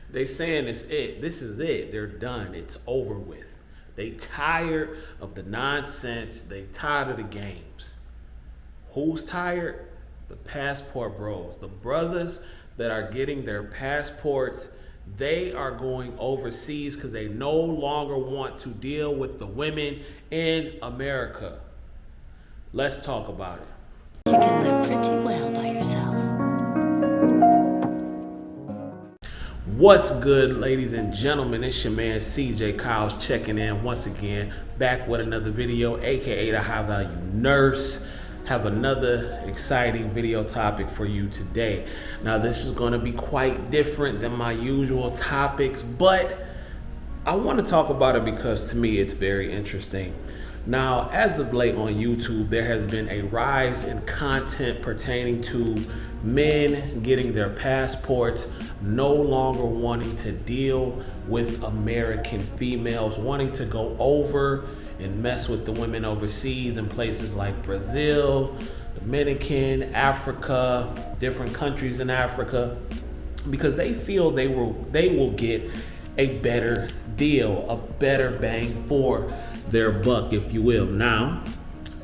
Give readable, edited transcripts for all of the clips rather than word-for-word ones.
They saying it's it. This is it. They're done. It's over with. They tired of the nonsense. They tired of the games. Who's tired? The passport bros. The brothers that are getting their passports, they are going overseas because they no longer want to deal with the women in America. Let's talk about it. You can live pretty well by yourself. What's good, ladies and gentlemen? It's your man CJ Kyles checking in once again, back with another video, aka the High Value Nurse. Have another exciting video topic for you today. Now, this is going to be quite different than my usual topics, but I want to talk about it because to me it's very interesting. Now, as of late on YouTube, there has been a rise in content pertaining to men getting their passports, no longer wanting to deal with American females, wanting to go over and mess with the women overseas in places like Brazil, Dominican, Africa, different countries in Africa, because they feel they will get a better deal, a better bang for their buck, if you will. Now,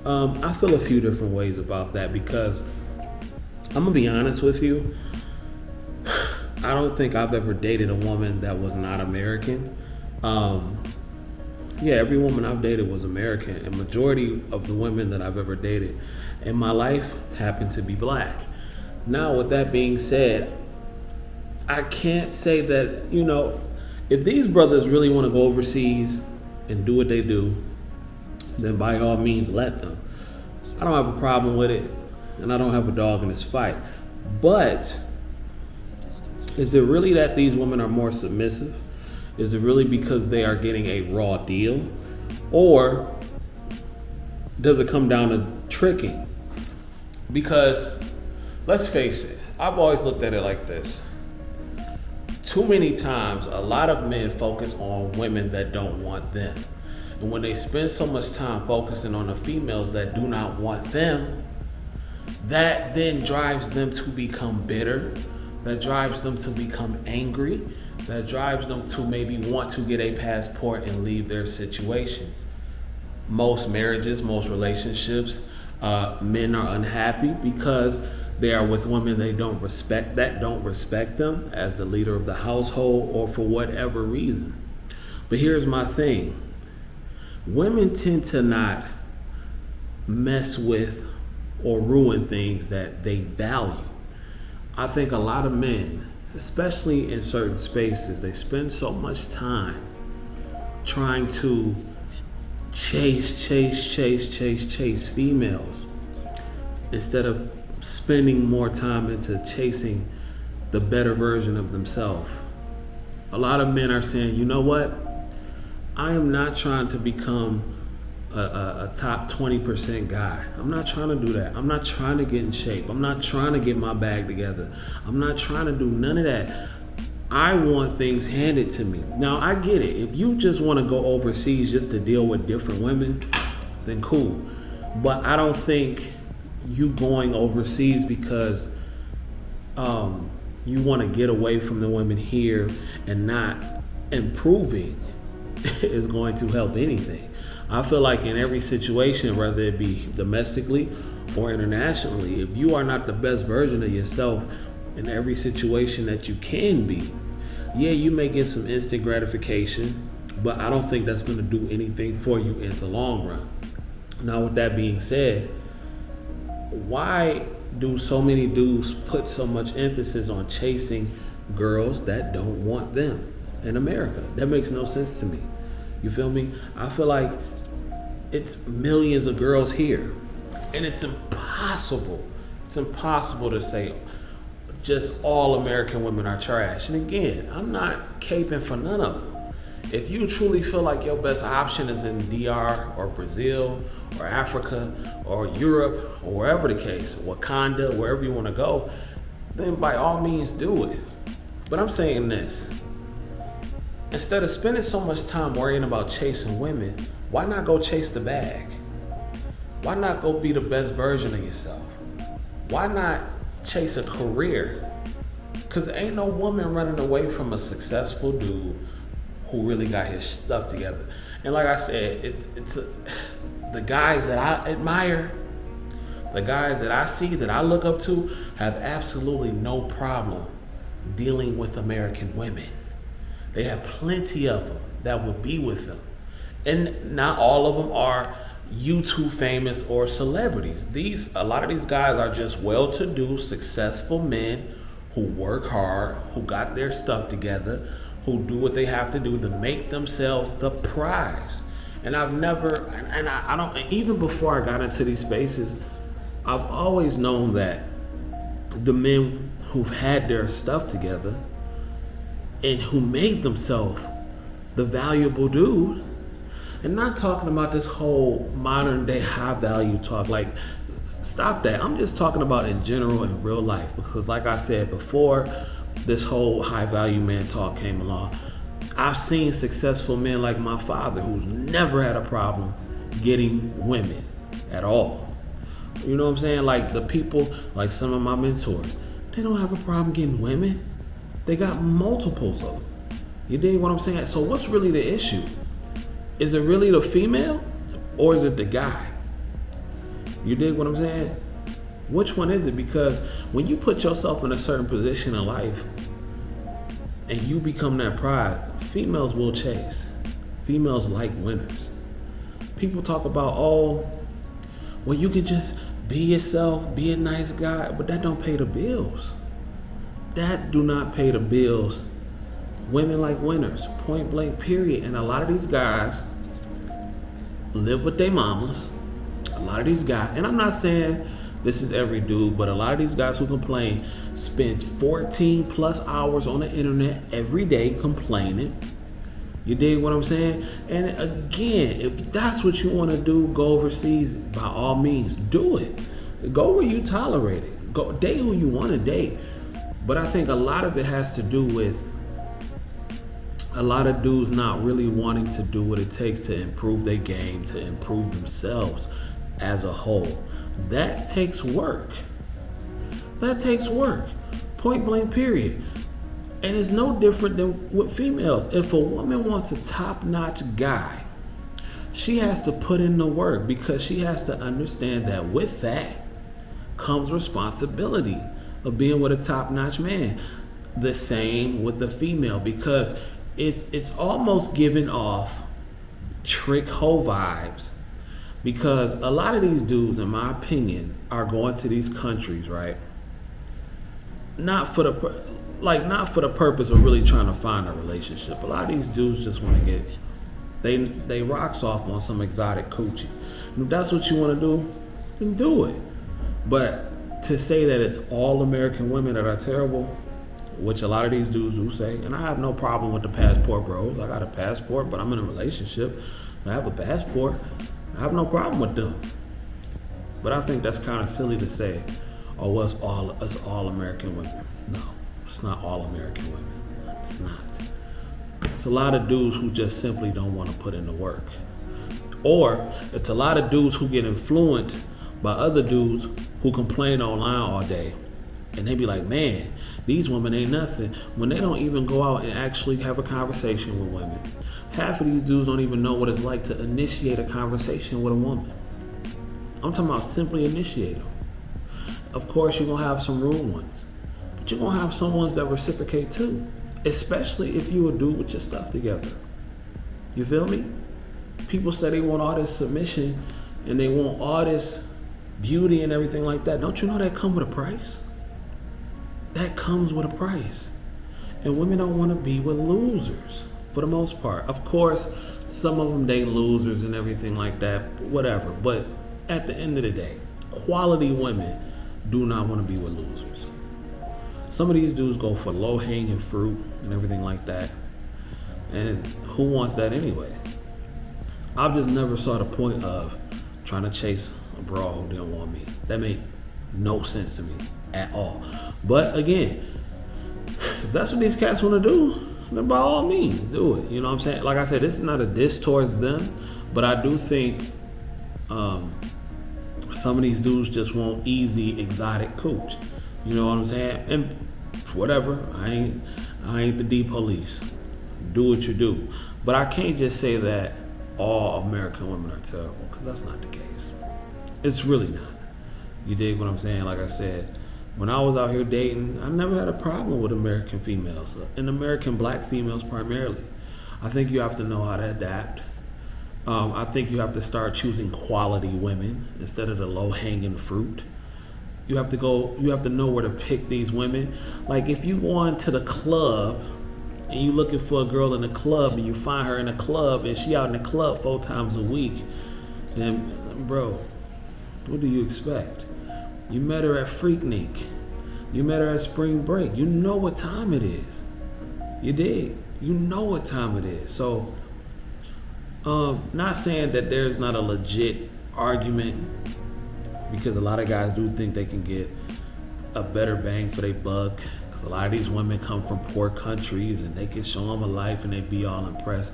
I feel a few different ways about that because I'm gonna be honest with you. I don't think I've ever dated a woman that was not American. Yeah, every woman I've dated was American, and majority of the women that I've ever dated in my life happen to be black. Now, with that being said, I can't say that, if these brothers really want to go overseas and do what they do, then by all means let them. I don't have a problem with it, and I don't have a dog in this fight. But is it really that these women are more submissive? Is it really because they are getting a raw deal? Or does it come down to tricking? Because let's face it, I've always looked at it like this. Too many times, a lot of men focus on women that don't want them. And when they spend so much time focusing on the females that do not want them, that then drives them to become bitter. That drives them to become angry. That drives them to maybe want to get a passport and leave their situations. Most marriages, most relationships, men are unhappy because they are with women they don't respect, that don't respect them as the leader of the household or for whatever reason. But here's my thing. Women tend to not mess with or ruin things that they value. I think a lot of men, especially in certain spaces, they spend so much time trying to chase females instead of spending more time into chasing the better version of themselves. A lot of men are saying, you know what? I am not trying to become a top 20% guy. I'm not trying to do that. I'm not trying to get in shape. I'm not trying to get my bag together. I'm not trying to do none of that. I want things handed to me. Now, I get it. If you just want to go overseas just to deal with different women, then cool. But I don't think you going overseas because you want to get away from the women here and not improving is going to help anything. I feel like in every situation, whether it be domestically or internationally, if you are not the best version of yourself in every situation that you can be, yeah, you may get some instant gratification, but I don't think that's going to do anything for you in the long run. Now, with that being said, why do so many dudes put so much emphasis on chasing girls that don't want them in America? That makes no sense to me. You feel me? I feel like it's millions of girls here, and it's impossible to say just all American women are trash. And again, I'm not caping for none of them. If you truly feel like your best option is in DR or Brazil or Africa or Europe or wherever the case, Wakanda, wherever you want to go, then by all means do it. But I'm saying this. Instead of spending so much time worrying about chasing women, why not go chase the bag? Why not go be the best version of yourself? Why not chase a career? Cause ain't no woman running away from a successful dude who really got his stuff together. And like I said, the guys that I admire, the guys that I see, that I look up to, have absolutely no problem dealing with American women. They have plenty of them that will be with them. And not all of them are YouTube famous or celebrities. A lot of these guys are just well-to-do, successful men who work hard, who got their stuff together, who do what they have to do to make themselves the prize. And I've never, and I don't, even before I got into these spaces, I've always known that the men who've had their stuff together and who made themselves the valuable dude, and not talking about this whole modern day high value talk, like stop that. I'm just talking about in general in real life, because like I said before, this whole high value man talk came along. I've seen successful men like my father who's never had a problem getting women at all. You know what I'm saying? Like the people, like some of my mentors, they don't have a problem getting women. They got multiples of them. You dig what I'm saying? So what's really the issue? Is it really the female or is it the guy? You dig what I'm saying? Which one is it? Because when you put yourself in a certain position in life and you become that prize, females will chase. Females like winners. People talk about, oh, well, you can just be yourself, be a nice guy, but that don't pay the bills. That do not pay the bills. Women like winners, point blank, period. And a lot of these guys live with their mamas. A lot of these guys, and I'm not saying this is every dude, but a lot of these guys who complain spend 14 plus hours on the internet every day complaining. You dig what I'm saying? And again, if that's what you want to do, go overseas, by all means, do it. Go where you tolerate it. Go date who you want to date. But I think a lot of it has to do with a lot of dudes not really wanting to do what it takes to improve their game, to improve themselves as a whole. That takes work. That takes work. Point blank, period. And it's no different than with females. If a woman wants a top-notch guy, she has to put in the work, because she has to understand that with that comes responsibility of being with a top-notch man. The same with the female, because it's almost giving off trick hoe vibes, because a lot of these dudes, in my opinion, are going to these countries, right? Not for the purpose of really trying to find a relationship. A lot of these dudes just want to get they rocks off on some exotic coochie. And if that's what you want to do, then do it. But to say that it's all American women that are terrible, which a lot of these dudes do say, and I have no problem with the passport bros. I got a passport, but I'm in a relationship. I have a passport. I have no problem with them. But I think that's kind of silly to say, oh, well, it's all American women. No, it's not all American women. It's not. It's a lot of dudes who just simply don't want to put in the work. Or it's a lot of dudes who get influenced by other dudes who complain online all day. And they be like, man, these women ain't nothing, when they don't even go out and actually have a conversation with women. Half of these dudes don't even know what it's like to initiate a conversation with a woman. I'm talking about simply initiate them. Of course, you're gonna have some rude ones, but you're gonna have some ones that reciprocate too, especially if you a dude with your stuff together. You feel me? People say they want all this submission and they want all this beauty and everything like that. Don't you know that come with a price? That comes with a price. And women don't want to be with losers for the most part. Of course, some of them date losers and everything like that, whatever. But at the end of the day, quality women do not want to be with losers. Some of these dudes go for low-hanging fruit and everything like that. And who wants that anyway? I've just never saw the point of trying to chase a broad who didn't want me. That made no sense to me at all. But again, if that's what these cats want to do, then by all means, do it. You know what I'm saying? Like I said, this is not a diss towards them, but I do think some of these dudes just want easy, exotic cooch. You know what I'm saying? And whatever. I ain't the D police. Do what you do. But I can't just say that all American women are terrible, because that's not the case. It's really not. You dig what I'm saying? Like I said, when I was out here dating, I never had a problem with American females, and American black females primarily. I think you have to know how to adapt. I think you have to start choosing quality women instead of the low-hanging fruit. You have to know where to pick these women. Like if you go on to the club and you looking for a girl in the club and you find her in a club and she out in the club 4 times a week, then bro, what do you expect? You met her at Freaknik. You met her at spring break. You know what time it is. You dig? You know what time it is. So, not saying that there's not a legit argument, because a lot of guys do think they can get a better bang for their buck. Because a lot of these women come from poor countries and they can show them a life and they be all impressed.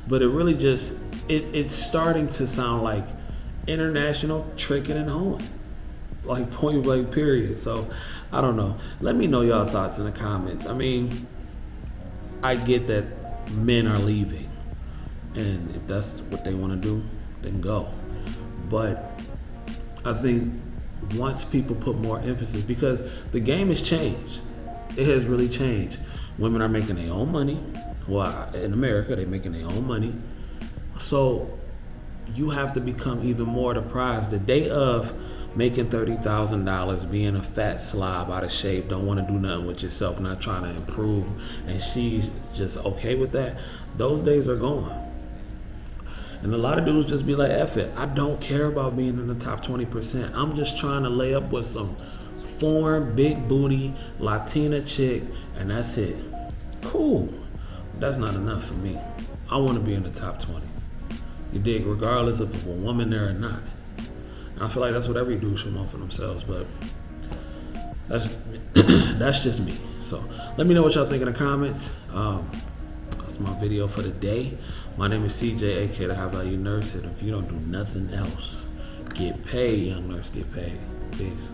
But it really just, it's starting to sound like international tricking and hoeing. Like point blank period. So I don't know. Let me know y'all thoughts in the comments. I mean, I get that men are leaving, and if that's what they want to do, then go. But I think once people put more emphasis, because the game has changed. It has really changed. Women are making their own money. Well, in America, they're making their own money. So you have to become even more the prize. The day of making $30,000, being a fat slob, out of shape, don't want to do nothing with yourself, not trying to improve, and she's just okay with that, those days are gone. And a lot of dudes just be like, F it, I don't care about being in the top 20%. I'm just trying to lay up with some foreign, big booty, Latina chick, and that's it. Cool. That's not enough for me. I want to be in the top 20. You dig? Regardless of if a woman there or not. And I feel like that's what every dude should want for themselves, but that's just me. So let me know what y'all think in the comments. That's my video for the day. My name is CJ, aka the High Value Nurse, and if you don't do nothing else, get paid, young nurse, get paid. Peace.